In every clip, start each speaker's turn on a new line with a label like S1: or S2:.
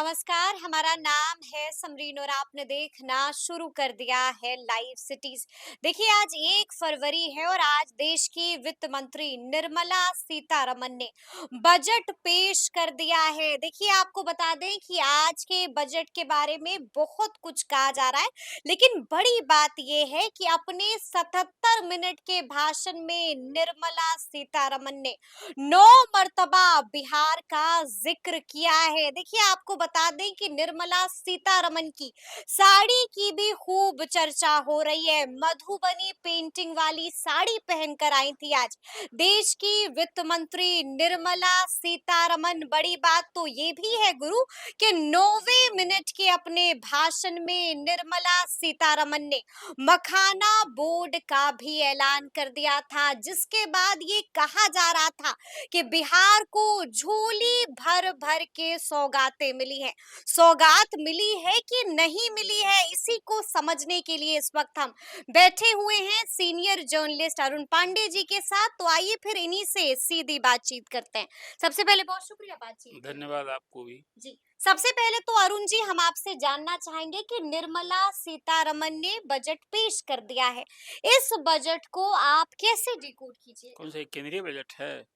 S1: नमस्कार, हमारा नाम है समरीन और आपने देखना शुरू कर दिया है लाइव सिटीज। देखिए, आज 1 फरवरी है और आज देश की वित्त मंत्री निर्मला सीतारमन ने बजट पेश कर दिया है। देखिए, आपको बता दें कि आज के बजट के बारे में बहुत कुछ कहा जा रहा है, लेकिन बड़ी बात यह है कि अपने 77 मिनट के भाषण में निर्मला सीतारमन ने 9 मर्तबा बिहार का जिक्र किया है। देखिए, आपको बता दें कि निर्मला सीतारमन की साड़ी की भी खूब चर्चा हो रही है। मधुबनी पेंटिंग वाली साड़ी पहनकर आई थी आज देश की वित्त मंत्री निर्मला सीतारमन। बड़ी बात तो ये भी है गुरु कि 9वें मिनट के अपने भाषण में निर्मला सीतारमन ने मखाना बोर्ड का भी ऐलान कर दिया था, जिसके बाद ये कहा जा रहा था कि बिहार को झोली भर भर के सौगातें मिली हैं। सौगात मिली है कि नहीं मिली है, इसी को समझने के लिए इस वक्त हम बैठे हुए हैं सीनियर जर्नलिस्ट अरुण पांडे जी के साथ। तो आइए फिर इन्हीं से सीधी बातचीत करते हैं। सबसे पहले बहुत शुक्रिया बातचीत के लिए।
S2: धन्यवाद आपको भी।
S1: जी, सबसे पहले तो अरुण जी, हम आपसे जानना चाहेंगे कि निर्मला सीतारमन ने बजट पेश कर दिया है। इस बजट को आप कैसे डिकोड कीजिएगा?
S2: कौन सा ये केंद्रीय बजट है?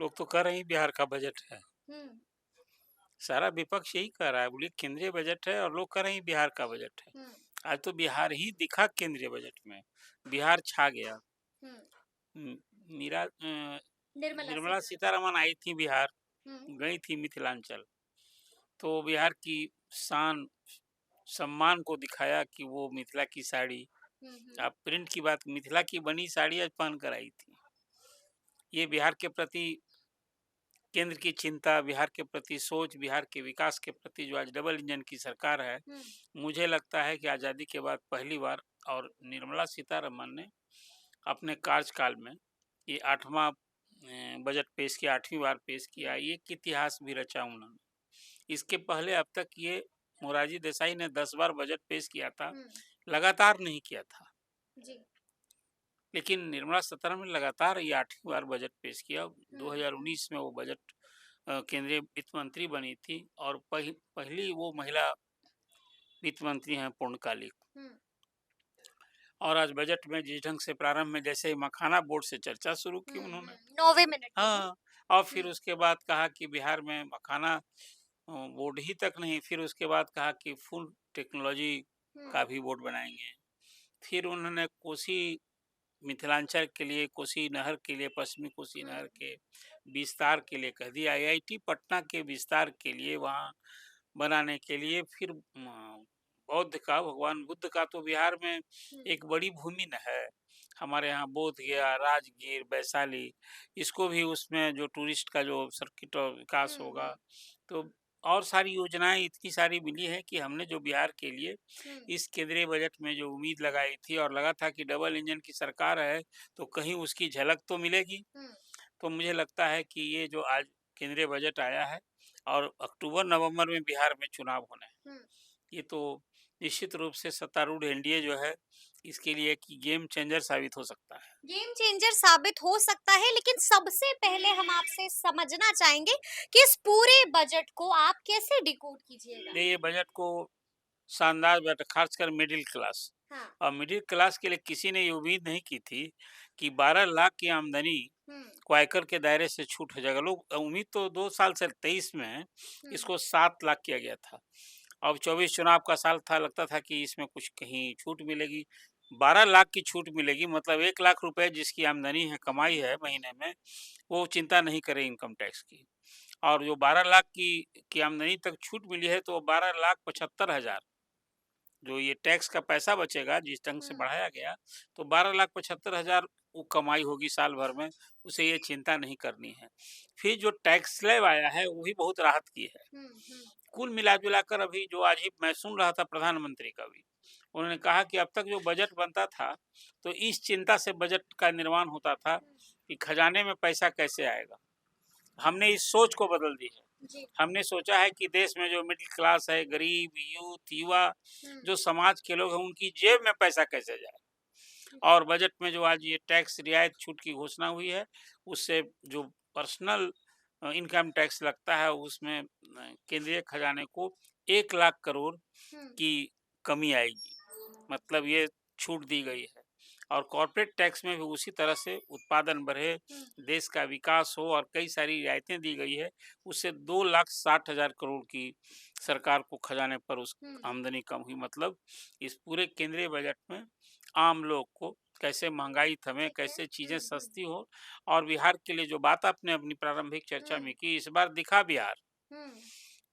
S2: लोग तो कह रहे हैं बिहार का बजट है।
S1: हम्म।
S2: सारा विपक्ष यही कह रहा है, बोलिए केंद्रीय बजट है और लोग कह रहे हैं बिहार का बजट है।
S1: हम्म।
S2: आज तो बिहार ही दिखा केंद्रीय बजट में। बिहार छा गया।
S1: हम्म।
S2: म- मीरा
S1: निर्मला
S2: निर्मला
S1: सीतारमन।
S2: सीतारमन आई थी बिहार,
S1: हम्म।
S2: गई थी मिथिलांचल। तो बिहार की शान सम्मान को दिखाया कि वो मिथिला की साड़ी,
S1: हम्म।
S2: आप प्रिंट की बात, मिथिला की बनी साड़ी आज पहन कर आई थी। ये बिहार के प्रति केंद्र की चिंता, बिहार के प्रति सोच, बिहार के विकास के प्रति जो आज डबल इंजन की सरकार है,
S1: हम्म।
S2: मुझे लगता है कि आज़ादी के बाद पहली बार, और निर्मला सीतारमन ने अपने कार्यकाल में ये 8वां बजट पेश किया, 8वीं बार पेश किया। ये एक इतिहास भी रचा उन्होंने। इसके पहले अब तक ये मोरारजी देसाई ने 10 बार बजट पेश किया था,
S1: हम्म।
S2: लगातार नहीं किया था।
S1: जी।
S2: लेकिन निर्मला सीतारमन ने लगातार ये 8वीं बार बजट पेश किया।
S1: हम्म।
S2: 2019 में वो बजट केंद्रीय वित्त मंत्री बनी थी और पहली वो महिला वित्त मंत्री हैं पूर्णकालिक।
S1: हम्म।
S2: और आज बजट में जिस ढंग से प्रारंभ में जैसे ही मखाना बोर्ड से चर्चा शुरू की उन्होंने,
S1: 9वें मिनट में ही।
S2: हाँ, और फिर
S1: हम्म।
S2: उसके बाद कहा कि बिहार में मखाना बोर्ड ही तक नहीं, फिर उसके बाद कहा कि फुल टेक्नोलॉजी
S1: हम्म।
S2: का भी बोर्ड बनाएंगे। फिर उन्होंने कोसी मिथिलांचल के लिए, कोसी नहर के लिए, पश्चिमी कोसी
S1: हम्म।
S2: नहर के विस्तार के लिए कह दिया। आईआईटी पटना के विस्तार के लिए, वहाँ बनाने के लिए। फिर बौद्ध का, भगवान बुद्ध का तो बिहार में
S1: हम्म।
S2: एक बड़ी भूमि न है। हमारे यहाँ बोध गया, राजगीर, वैशाली, इसको भी उसमें जो टूरिस्ट का जो सर्किट और विकास होगा, तो और सारी योजनाएं इतनी सारी मिली हैं कि हमने जो बिहार के लिए
S1: हम्म।
S2: इस केंद्रीय बजट में जो उम्मीद लगाई थी और लगा था कि डबल इंजन की सरकार है तो कहीं उसकी झलक तो मिलेगी।
S1: हम्म।
S2: तो मुझे लगता है कि ये जो आज केंद्रीय बजट आया है और अक्टूबर नवंबर में बिहार में चुनाव होने हैं,
S1: हम्म।
S2: ये तो निश्चित रूप से सत्तारूढ़ एनडीए जो है, इसके लिए एक गेम चेंजर साबित हो सकता है।
S1: गेम चेंजर साबित हो सकता है, लेकिन सबसे पहले हम आपसे समझना चाहेंगे कि इस पूरे बजट को आप कैसे डिकोड कीजिएगा?
S2: ये बजट को शानदार बजट, खासकर मिडिल क्लास,
S1: हाँ।
S2: और मिडिल क्लास के लिए किसी ने ये उम्मीद नहीं की थी कि 12 लाख की आमदनी
S1: हम्म।
S2: को आयकर के दायरे से छूट हो जाएगा। लोग उम्मीद तो 2 साल से 23 में
S1: हम्म।
S2: इसको 7 लाख किया गया था। अब 24 चुनाव का साल था, लगता था कि इसमें कुछ कहीं छूट मिलेगी। 12 लाख की छूट मिलेगी, मतलब 1 लाख रुपए जिसकी आमदनी है, कमाई है महीने में, वो चिंता नहीं करे इनकम टैक्स की। और जो 12 लाख की आमदनी तक छूट मिली है, तो 12,75,000 जो ये टैक्स का पैसा बचेगा जिस ढंग से
S1: हम्म।
S2: बढ़ाया गया, तो 12,75,000 वो कमाई होगी साल भर में, उसे ये चिंता नहीं करनी है। फिर जो टैक्स स्लैब आया है वो भी बहुत राहत की है।
S1: हम्म। हम्म।
S2: कुल मिला-जुला कर अभी जो आज ही मैं सुन रहा था प्रधानमंत्री का भी, उन्होंने कहा कि अब तक जो बजट बनता था, तो इस चिंता से बजट का निर्माण होता था कि खजाने में पैसा कैसे आएगा। हमने इस सोच को बदल दी है।
S1: जी।
S2: हमने सोचा है कि देश में जो मिडिल क्लास है, गरीब, यूथ, युवा,
S1: हम्म।
S2: जो समाज के लोग हैं, उनकी जेब में पैसा कैसे जाए।
S1: जी।
S2: और बजट में जो आज ये टैक्स रियायत छूट की घोषणा हुई है, उससे जो पर्सनल इनकम टैक्स लगता है उसमें केंद्रीय खजाने को 1 लाख करोड़
S1: हुँ,
S2: की कमी आएगी। मतलब ये छूट दी गई है। और कॉर्पोरेट टैक्स में भी उसी तरह से उत्पादन बढ़े,
S1: हुँ,
S2: देश का विकास हो और कई सारी रियायतें दी गई है। उससे 2,60,000 करोड़ की सरकार को खजाने पर उस
S1: हुँ,
S2: आमदनी कम हुई। मतलब इस पूरे केंद्रीय बजट में आम लोग को कैसे महँगाई थमे,
S1: ठीक है।
S2: कैसे चीज़ें
S1: हुँ,
S2: सस्ती हो और बिहार के लिए जो बात आपने अपनी प्रारंभिक चर्चा
S1: हुँ,
S2: में की, इस बार दिखा बिहार।
S1: हुँ।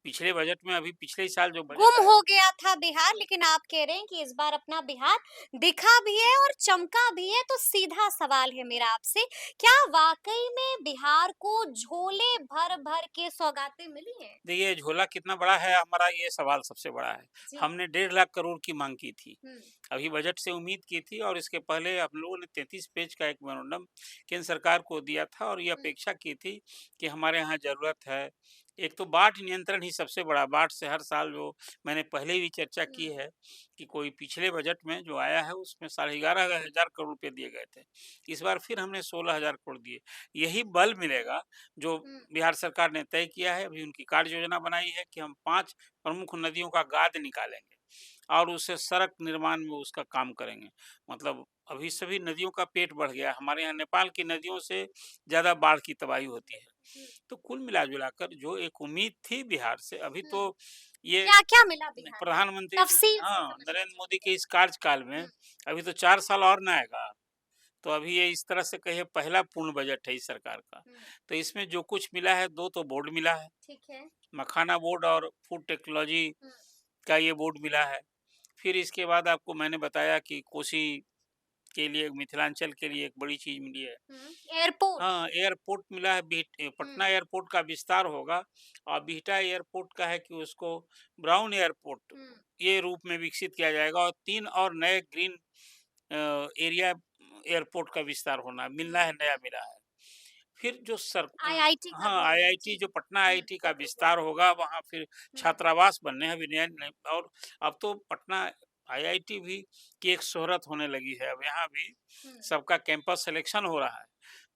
S2: पिछले बजट में अभी पिछले ही साल जो बजट
S1: गुम
S2: आया
S1: हो गया था बिहार, लेकिन आप कह रहे हैं कि इस बार अपना बिहार दिखा भी है और चमका भी है। तो सीधा सवाल है मेरा आपसे, क्या वाकई में बिहार को झोले भर भर के सौगातें मिली हैं?
S2: देखिए झोला कितना बड़ा है हमारा ये सवाल सबसे बड़ा है।
S1: जी।
S2: हमने 1.5 लाख करोड़ की माँग की थी।
S1: हुँ,
S2: अभी बजट से उम्मीद की थी और इसके पहले हम लोगों ने 33 पेज का एक मेमोरेंडम केंद्र सरकार को दिया था और ये
S1: हुँ,
S2: अपेक्षा की थी कि हमारे यहाँ ज़रूरत है। एक तो बाढ़ नियंत्रण ही सबसे बड़ा, बाढ़ से हर साल जो मैंने पहले भी चर्चा की
S1: हुँ,
S2: है कि कोई पिछले बजट में जो आया है उसमें 11,500 करोड़ रुपए दिए गए थे। इस बार फिर हमने 16,000 करोड़ दिए। यही बल मिलेगा जो
S1: हुँ,
S2: बिहार सरकार ने तय किया है, अभी उनकी कार्य योजना बनाई है कि हम 5 प्रमुख नदियों का गाद निकालेंगे और उससे सड़क निर्माण में उसका काम करेंगे। मतलब अभी सभी नदियों का पेट बढ़ गया है। हमारे यहाँ नेपाल की नदियों से ज़्यादा बाढ़ की तबाही होती है।
S1: हुँ,
S2: तो कुल मिला-जुला कर जो एक उम्मीद थी बिहार से, अभी
S1: हुँ।
S2: तो ये
S1: क्या-क्या मिला बिहार को?
S2: प्रधानमंत्री
S1: तफ़सील से
S2: हाँ,
S1: समझना
S2: नरेंद्र मोदी
S1: चाहते
S2: के
S1: हैं।
S2: इस कार्यकाल में
S1: हुँ,
S2: अभी तो 4 साल और ना आएगा। तो अभी ये इस तरह से कहिए पहला पूर्ण बजट है इस सरकार का।
S1: हुँ,
S2: तो इसमें जो कुछ मिला है 2 तो बोर्ड मिला है।
S1: ठीक है।
S2: मखाना बोर्ड और फूड टेक्नोलॉजी
S1: हुँ,
S2: का ये बोर्ड मिला है। फिर इसके बाद आपको मैंने बताया कि कोसी के लिए मिथिलांचल के लिए एक बड़ी चीज़ मिली है।
S1: हुँ, एयरपोर्ट।
S2: हाँ, एयरपोर्ट मिला है
S1: हुँ,
S2: पटना एयरपोर्ट का विस्तार होगा और बिहटा एयरपोर्ट का है कि उसको ब्राउन एयरपोर्ट
S1: हुँ,
S2: ये रूप में विकसित किया जाएगा और 3 और नए ग्रीन एरिया एयरपोर्ट का विस्तार होना मिलना
S1: हुँ।
S2: है, नया मिला है। फिर जो
S1: आईआईटी का
S2: हाँ,
S1: भी है।
S2: IIT
S1: JEE.
S2: जो पटना
S1: हुँ,
S2: आईआईटी का विस्तार होगा, वहाँ फिर
S1: हुँ,
S2: छात्रावास बनने हैं विनयन ने और अब तो पटना आईआईटी भी की एक शोहरत होने लगी है। अब यहाँ भी
S1: हुँ,
S2: सबका कैंपस सिलेक्शन हो रहा है।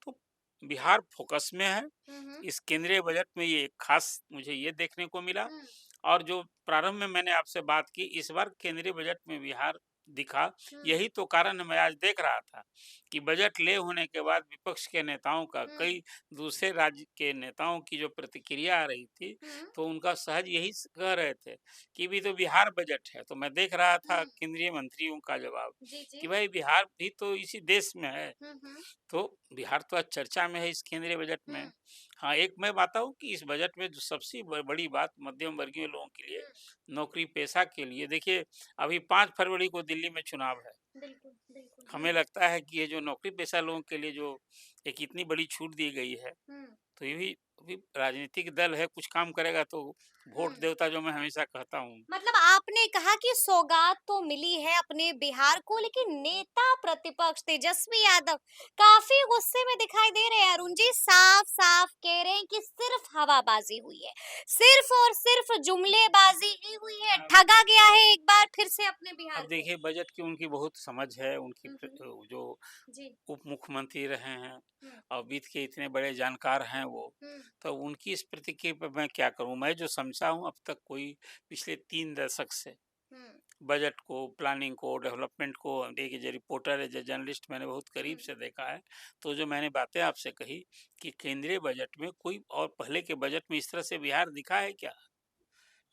S2: तो बिहार फ़ोकस में है।
S1: हुँ, हुँ,
S2: इस केंद्रीय बजट में ये ख़ास मुझे ये देखने को मिला
S1: हुँ,
S2: और जो प्रारंभ में मैंने आपसे बात की, इस बार केंद्रीय बजट में बिहार दिखा,
S1: हुँ,
S2: यही तो कारण मैं आज देख रहा था कि बजट ले होने के बाद विपक्ष के नेताओं का,
S1: हुँ,
S2: कई दूसरे राज्य के नेताओं की जो प्रतिक्रिया आ रही थी,
S1: हुँ,
S2: तो उनका सहज यही कह रहे थे कि भी तो बिहार बजट है। तो मैं देख रहा था
S1: हुँ।
S2: केंद्रीय मंत्रियों का जवाब
S1: जी, जी।
S2: कि भाई बिहार भी तो इसी देश में है।
S1: हुँ, हुँ,
S2: तो बिहार तो आज चर्चा में है इस केंद्रीय बजट
S1: हुँ,
S2: में। हाँ, एक मैं बताऊँ कि इस बजट में जो सबसे बड़ी बात मध्यम वर्गीय लोगों के लिए,
S1: हुँ।
S2: नौकरी पेशा के लिए देखिए अभी 5 फरवरी को दिल्ली में चुनाव है।
S1: बिल्कुल, बिल्कुल।
S2: हमें लगता है कि ये जो नौकरी पेशा लोगों के लिए जो एक इतनी बड़ी छूट दी गई है,
S1: हुँ,
S2: तो ये भी राजनीतिक दल है, कुछ काम करेगा तो
S1: हुँ।
S2: वोट देवता जो मैं हमेशा कहता हूँ।
S1: मतलब आपने कहा कि सौगात तो मिली है अपने बिहार को, लेकिन नेता प्रतिपक्ष तेजस्वी यादव काफी गुस्से में दिखाई दे रहे हैं। अरुण जी साफ-साफ कह रहे हैं कि सिर्फ हवाबाजी हुई है, सिर्फ और सिर्फ जुमलेबाजी ही हुई है,
S2: अब
S1: ठगा गया है एक बार फिर से अपने
S2: अब
S1: बिहार को।
S2: देखिए बजट की उनकी बहुत समझ है, उनकी
S1: हुँ, हुँ।
S2: जो
S1: जी।
S2: उप मुख्यमंत्री रहे हैं
S1: हुँ,
S2: और वित्त के इतने बड़े जानकार हैं वो,
S1: हुँ,
S2: तो उनकी इस प्रतिक्रिया पे मैं क्या करूँ? मैं जो समझा हूँ अब तक कोई पिछले 3 दशक से
S1: हुँ,
S2: बजट को, प्लानिंग को, डेवलपमेंट को एक as a reporter, as a journalist मैंने बहुत
S1: हुँ,
S2: करीब से देखा है। तो जो मैंने बातें आपसे कही कि केंद्रीय बजट में कोई और पहले के बजट में इस तरह से बिहार दिखा है क्या?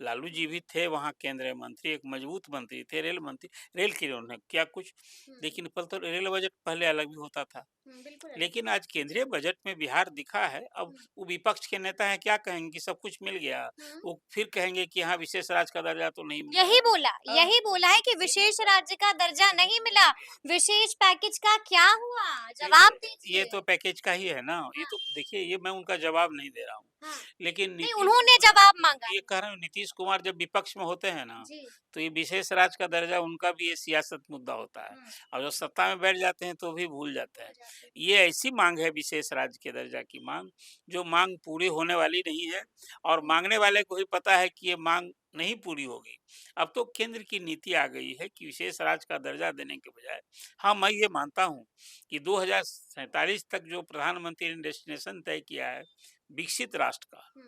S2: लालू जी भी थे वहाँ केंद्रीय मंत्री, एक मजबूत मंत्री थे, रेल मंत्री, रेल के लिए उन्होंने किया कुछ,
S1: हुँ,
S2: लेकिन पल तो रेल बजट पहले अलग भी होता था।
S1: हुँ, बिल्कुल अलग
S2: लेकिन
S1: था।
S2: आज केंद्रीय बजट में बिहार दिखा है, अब
S1: हुँ,
S2: वो विपक्ष के नेता हैं क्या कहेंगे कि सब कुछ मिल गया।
S1: हुँ।
S2: वो फिर कहेंगे कि हाँ, विशेष राज्य का दर्जा तो नहीं
S1: यही
S2: मिलेगा।
S1: बोला,
S2: हाँ,
S1: यही बोला है कि विशेष राज्य का दर्जा नहीं मिला। विशेष पैकेज का क्या हुआ? जवाब
S2: ये
S1: दीजिए।
S2: तो पैकेज का ही है ना, ये
S1: हाँ,
S2: तो देखिए ये मैं उनका जवाब नहीं दे रहा हूँ।
S1: हाँ।
S2: लेकिन
S1: नहीं,
S2: नीतीश
S1: उन्होंने जवाब माँगा।
S2: ये कह रहा हूँ नीतीश कुमार जब विपक्ष में होते हैं ना,
S1: जी।
S2: तो ये विशेष राज्य का दर्जा उनका भी ये सियासत मुद्दा होता है
S1: हुँ,
S2: और जब सत्ता में बैठ जाते हैं तो भी भूल जाते
S1: भूल
S2: हैं।
S1: जाते हैं।
S2: ये ऐसी माँग है विशेष राज्य के दर्जा की माँग, जो माँग पूरी होने वाली नहीं है और
S1: हुँ,
S2: माँगने वाले को भी पता है कि ये माँग नहीं पूरी होगी। अब तो केंद्र की नीति आ गई है कि विशेष राज्य का दर्जा देने के बजाय, हाँ, मैं ये मानता हूँ कि 2047 तक जो प्रधानमंत्री ने डेस्टिनेशन तय किया है विकसित राष्ट्र का,
S1: हुँ,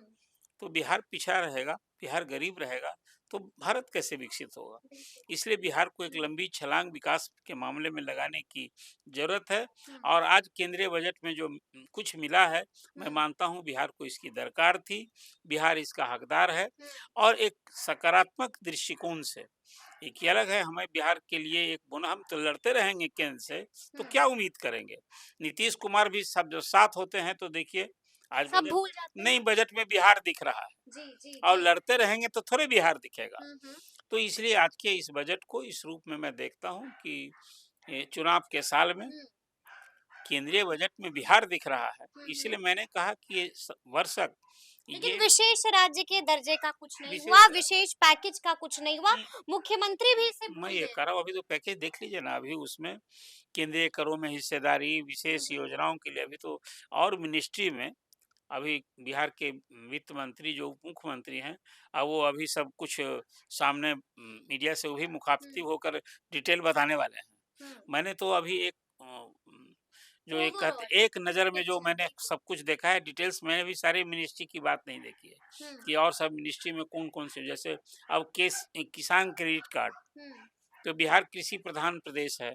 S2: तो बिहार पीछा रहेगा, बिहार गरीब रहेगा, तो भारत कैसे विकसित होगा?
S1: बिल्कुल।
S2: इसलिए बिहार को एक
S1: हुँ,
S2: लंबी छलांग विकास के मामले में लगाने की ज़रूरत है।
S1: हुँ,
S2: और आज केंद्रीय बजट में जो कुछ मिला है, मैं
S1: हुँ,
S2: मानता हूँ बिहार को इसकी दरकार थी, बिहार इसका हकदार है।
S1: हुँ,
S2: और एक सकारात्मक दृष्टिकोण से, एक ये अलग है हमें बिहार के लिए एक पुनः हम तो लड़ते रहेंगे केंद्र से, तो
S1: हुँ।
S2: क्या उम्मीद करेंगे? नीतीश कुमार भी सब जो साथ होते हैं तो देखिए, आज
S1: सब
S2: बजट
S1: भूल जाते
S2: नई
S1: हैं।
S2: बजट में बिहार दिख रहा है।
S1: जी, जी,
S2: और
S1: जी।
S2: लड़ते रहेंगे तो थोड़े बिहार दिखेगा।
S1: हुँ, हुँ,
S2: तो इसलिए आज के इस बजट को इस रूप में मैं देखता हूँ कि ये चुनाव के साल में
S1: हुँ,
S2: केंद्रीय बजट में बिहार दिख रहा है।
S1: हुँ, हुँ।
S2: इसलिए मैंने कहा कि ये वर्षक
S1: लेकिन
S2: ये
S1: विशेष राज्य के दर्जे का कुछ नहीं हुआ,
S2: विशेष
S1: विशेष पैकेज का कुछ नहीं हुआ,
S2: उम,
S1: मुख्यमंत्री भी इसे
S2: मैं
S1: भूल
S2: ये
S1: गए।
S2: कह रहा हूँ, अभी तो पैकेज देख लीजिए ना, अभी उसमें केंद्रीय करों में हिस्सेदारी,
S1: हुँ,
S2: विशेष
S1: हुँ,
S2: योजनाओं के लिए अभी तो और मिनिस्ट्री में अभी बिहार के वित्त मंत्री जो उप मुख्यमंत्री हैं, वो अभी सब कुछ सामने मीडिया से वो भी
S1: हुँ,
S2: मुखातिब होकर डिटेल बताने वाले हैं।
S1: हुँ।
S2: मैंने तो अभी एक जो एक कहते
S1: ओवरऑल
S2: एक नज़र में जो
S1: पिक्चर
S2: मैंने
S1: जी, जी।
S2: सब कुछ देखा है डिटेल्स, मैंने भी सारी मिनिस्ट्री की बात नहीं देखी है
S1: हुँ,
S2: कि और सब मिनिस्ट्री में कौन-कौन से, जैसे अब किसान क्रेडिट कार्ड,
S1: हुँ,
S2: तो बिहार कृषि प्रधान प्रदेश है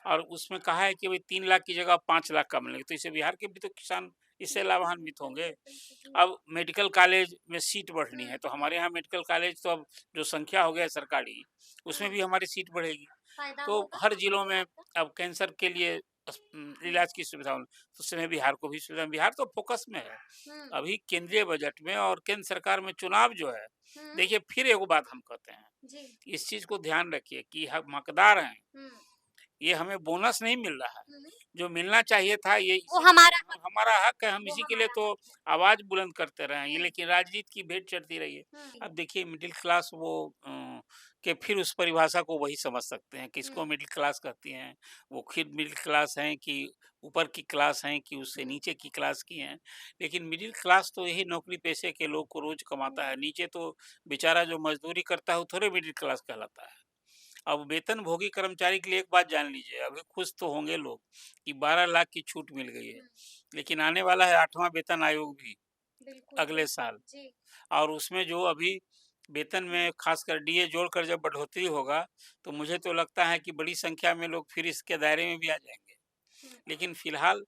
S2: और उसमें कहा है कि भाई 3 लाख की जगह 5 लाख का मिलेगा, तो इससे बिहार के भी तो किसान इससे
S1: बिल्कुल,
S2: लाभान्वित होंगे।
S1: बिल्कुल, बिल्कुल, जी।
S2: अब मेडिकल कॉलेज में सीट बढ़नी
S1: हुँ,
S2: है, तो
S1: हुँ,
S2: हमारे यहाँ मेडिकल कॉलेज तो अब जो संख्या हो गया है सरकारी, उसमें
S1: हुँ।
S2: भी हमारी सीट बढ़ेगी।
S1: फ़ायदा
S2: तो
S1: होगा
S2: हर जिलों
S1: आपको
S2: में
S1: लगता है?
S2: अब कैंसर के लिए
S1: हुँ,
S2: इलाज की सुविधा तो उसमें बिहार को भी सुविधा, बिहार तो फोकस में है।
S1: हुँ,
S2: अभी केंद्रीय बजट में और केंद्र सरकार में चुनाव जो है,
S1: हुँ,
S2: देखिए फिर एगो बात हम कहते हैं,
S1: जी।
S2: इस चीज़ को ध्यान रखिए कि हम हकदार हैं,
S1: हुँ,
S2: ये हमें बोनस नहीं मिल रहा है।
S1: हुँ।
S2: जो मिलना चाहिए था ये
S1: वो
S2: इसी
S1: हमारा हक है,
S2: हमारा हक है, हम
S1: वो
S2: इसी के लिए
S1: हमारा
S2: तो
S1: हक है।
S2: आवाज़ बुलंद करते रहे हैं, ये
S1: हुँ,
S2: लेकिन राजनीति की भेंट चढ़ती रही है।
S1: हुँ,
S2: अब देखिए मिडिल क्लास वो के फिर उस परिभाषा को वही समझ सकते हैं,
S1: हुँ,
S2: किसको मिडिल क्लास कहती हैं, वो खुद मिडिल क्लास हैं कि ऊपर की क्लास हैं कि उससे
S1: हुँ,
S2: नीचे की क्लास की हैं। लेकिन मिडिल क्लास तो यही नौकरी पेशे के लोग को रोज़ कमाता
S1: हुँ,
S2: है, नीचे तो बेचारा जो मज़दूरी करता है वो थोड़े मिडिल क्लास कहलाता है। अब वेतनभोगी कर्मचारी के लिए एक बात जान लीजिए, अभी खुश तो होंगे लोग कि 12 लाख की छूट मिल गई है,
S1: हुँ।
S2: लेकिन आने वाला है 8वां वेतन आयोग भी
S1: बिल्कुल,
S2: अगले
S1: बिल्कुल।
S2: साल,
S1: जी।
S2: और उसमें जो अभी वेतन
S1: हुँ,
S2: में खासकर डीए जोड़कर जब बढ़ोतरी होगा, तो मुझे तो लगता है कि बड़ी संख्या में लोग फिर इसके दायरे में भी आ जाएँगे।
S1: हुँ,
S2: लेकिन फिलहाल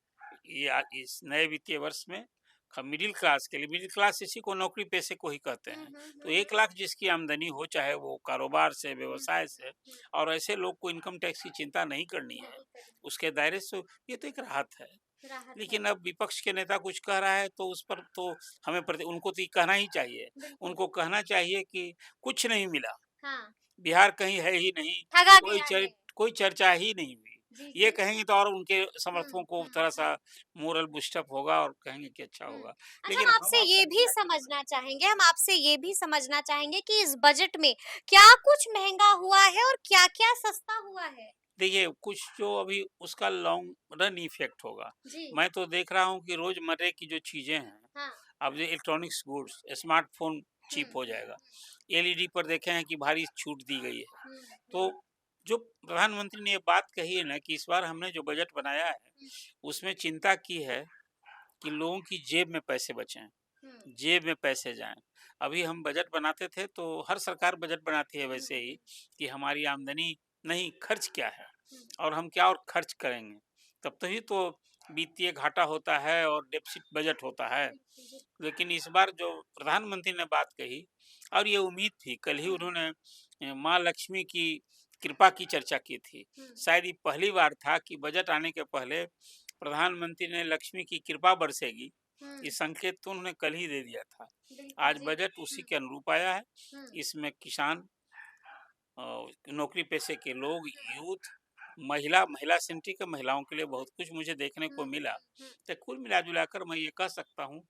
S2: इस नए वित्तीय वर्ष में मिडिल क्लास के लिए, मिडिल क्लास इसी को नौकरी पेशे को ही कहते
S1: हुँ,
S2: हैं,
S1: हुँ,
S2: तो
S1: हुँ,
S2: 1 लाख जिसकी आमदनी हो, चाहे वो कारोबार से,
S1: हुँ,
S2: व्यवसाय से,
S1: हुँ,
S2: और ऐसे लोग को इनकम टैक्स की चिंता नहीं करनी है,
S1: नहीं करनी,
S2: उसके दायरे से ये तो एक राहत है।
S1: राहत है।
S2: लेकिन अब विपक्ष के नेता कुछ कह रहा है तो उस पर तो हमें उनको तो ये कहना ही चाहिए,
S1: बिल्कुल,
S2: उनको कहना चाहिए कि कुछ नहीं मिला,
S1: हाँ,
S2: बिहार कहीं है ही नहीं,
S1: ठगा गया ये।
S2: कोई चर्चा ही नहीं हुई।
S1: जी,
S2: ये
S1: जी।
S2: कहेंगे तो और उनके
S1: हुँ,
S2: समर्थकों को
S1: हुँ,
S2: थोड़ा-सा
S1: हुँ,
S2: मोरल बूस्ट अप होगा और कहेंगे कि अच्छा
S1: हुँ।
S2: होगा।
S1: अच्छा
S2: लेकिन
S1: हम
S2: हम
S1: आपसे
S2: आप
S1: ये
S2: सब
S1: भी
S2: क्या कर
S1: समझना
S2: सकते हैं?
S1: चाहेंगे हम आपसे ये भी समझना चाहेंगे कि इस बजट में क्या कुछ महँगा हुआ है और क्या-क्या सस्ता हुआ है?
S2: देखिए, कुछ जो अभी उसका लॉन्ग रन इफ़ेक्ट होगा।
S1: जी।
S2: मैं तो देख रहा हूँ कि रोज़मर्रे की जो चीज़ें हैं,
S1: हाँ।
S2: अब ये इलेक्ट्रॉनिक्स गुड्स, स्मार्टफ़ोन
S1: हुँ,
S2: चीप हो
S1: हुँ,
S2: जाएगा। एलईडी पर देखे हैं कि भारी छूट दी गई है।
S1: हुँ,
S2: तो
S1: हुँ,
S2: जो प्रधानमंत्री ने ये बात कही है ना कि इस बार हमने जो बजट बनाया है,
S1: हुँ,
S2: उसमें चिंता की है कि लोगों की जेब में पैसे बचें,
S1: हुँ,
S2: जेब में पैसे जाएँ। अभी हम बजट बनाते थे तो हर सरकार बजट बनाती है
S1: हुँ,
S2: वैसे ही
S1: हुँ,
S2: कि हमारी आमदनी नहीं, खर्च क्या है
S1: हुँ,
S2: और हम क्या और खर्च करेंगे। तब तो ही तो वित्तीय घाटा होता है और डेफ़िसिट बजट होता है।
S1: बिल्कुल, बिल्कुल।
S2: लेकिन इस बार जो प्रधानमंत्री ने बात कही और ये उम्मीद थी, कल ही
S1: हुँ,
S2: उन्होंने माँ लक्ष्मी की कृपा की चर्चा की थी।
S1: हुँ,
S2: शायद ये पहली बार था कि बजट आने के पहले प्रधानमंत्री ने लक्ष्मी की कृपा बरसेगी,
S1: हुँ,
S2: ये संकेत तो उन्होंने कल ही दे दिया था।
S1: बिल्कुल,
S2: आज
S1: जी।
S2: बजट उसी
S1: हुँ,
S2: के अनुरूप आया है।
S1: हुँ,
S2: इसमें किसान, अ, नौकरी पेशे के लोग,
S1: हुँ,
S2: यूथ, महिला सेंट्रिक है, महिलाओं के लिए बहुत कुछ मुझे देखने
S1: हुँ,
S2: को मिला।
S1: हुँ,
S2: तो कुल मिला-जुला कर मैं ये कह सकता हूँ,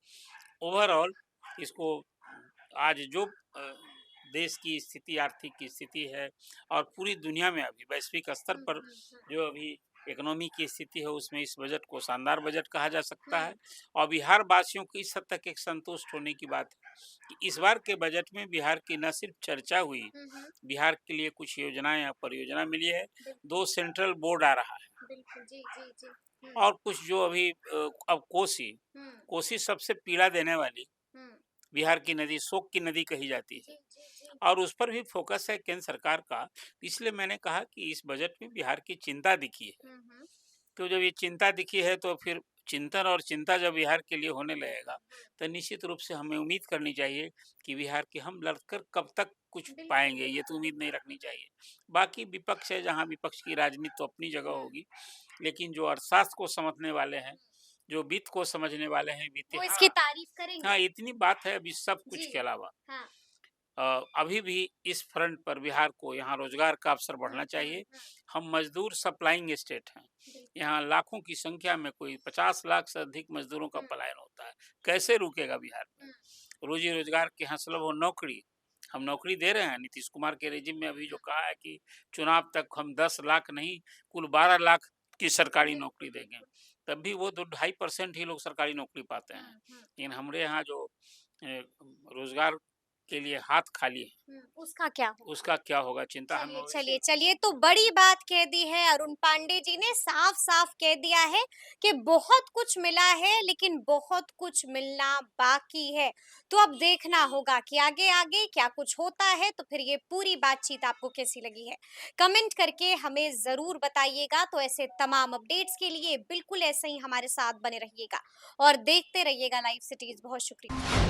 S2: ओवरऑल इसको आज जो देश की स्थिति, आर्थिक की स्थिति है और पूरी दुनिया में अभी वैश्विक स्तर
S1: हुँ,
S2: पर
S1: हुँ, हुँ,
S2: जो अभी इकोनॉमी की स्थिति है उसमें इस बजट को शानदार बजट कहा जा सकता
S1: हुँ,
S2: है। और बिहार वासियों को इस हद तक एक संतुष्ट होने की बात है कि इस बार के बजट में बिहार की न सिर्फ चर्चा हुई,
S1: हुँ, हुँ।
S2: बिहार के लिए कुछ योजनाएँ या परियोजना मिली है,
S1: बिल्कुल,
S2: 2 सेंट्रल बोर्ड आ रहा है
S1: बिल्कुल। जी, जी, जी। हुँ,
S2: और कुछ जो अभी अब कोसी,
S1: हुँ,
S2: कोसी सबसे पीड़ा देने वाली
S1: हुँ।
S2: बिहार की नदी, शोक की नदी कही जाती
S1: जी,
S2: है
S1: जी, जी।
S2: और उस पर भी फ़ोकस है केंद्र सरकार का। इसलिए मैंने कहा कि इस बजट में बिहार की चिंता दिखी है।
S1: हुँ, हुँ।
S2: तो जब ये चिंता दिखी है तो फिर चिंतन और चिंता जब बिहार के लिए होने लगेगा, तो निश्चित रूप से हमें उम्मीद करनी चाहिए कि बिहार की हम लड़कर कब तक कुछ
S1: बिल्कुल,
S2: पाएँगे, ये तो
S1: बिल्कुल।
S2: उम्मीद नहीं रखनी चाहिए। बाकी विपक्ष है, जहाँ विपक्ष की राजनीति तो अपनी जगह
S1: हुँ,
S2: होगी, लेकिन जो अर्थशास्त्र को समझने वाले हैं, जो वित्त को समझने वाले हैं, वित्तीय
S1: वो इसकी
S2: हाँ,
S1: तारीफ़ करेंगे।
S2: हाँ, इतनी बात है अभी सब कुछ
S1: जी,
S2: के अलावा
S1: हाँ।
S2: अभी भी इस फ्रंट पर बिहार को यहाँ रोजगार का अवसर
S1: हुँ,
S2: बढ़ना
S1: हुँ,
S2: चाहिए।
S1: हुँ।
S2: हम मजदूर सप्लाइंग स्टेट हैं।
S1: बिल्कुल।
S2: यहाँ लाखों की संख्या में कोई 50 लाख से अधिक मजदूरों का
S1: हुँ,
S2: पलायन होता है। कैसे रुकेगा बिहार में?
S1: हुँ,
S2: रोजी रोजगार के हंसलब हो नौकरी। हम नौकरी दे रहे हैं। नीतीश कुमार के रेजिम में अभी जो
S1: हुँ।
S2: कहा है कि चुनाव तक हम 10 लाख नहीं कुल 12 लाख की सरकारी
S1: बिल्कुल,
S2: नौकरी देंगे।
S1: बिल्कुल।
S2: तब भी वो 2 2.5% ही लोग सरकारी नौकरी पाते हैं।
S1: हुँ, हुँ,
S2: लेकिन हमारे यहाँ जो रोजगार के लिए हाथ खाली है,
S1: हुँ। उसका क्या होगा?
S2: उसका क्या होगा चिंता हमें
S1: चलिए,
S2: वैसी
S1: चलिए, चलिए तो बड़ी बात कह दी है अरुण पांडे जी ने, साफ-साफ कह दिया है कि बहुत कुछ मिला है लेकिन बहुत कुछ मिलना बाकी है। तो अब देखना होगा कि आगे-आगे क्या कुछ होता है, तो फिर ये पूरी बातचीत आपको कैसी लगी है? कमेंट करके हमें ज़रूर बताइएगा। तो ऐसे तमाम अपडेट्स के लिए बिल्कुल ऐसे ही हमारे साथ बने रहिएगा और देखते रहिएगा लाइव सिटीज़। बहुत शुक्रिया।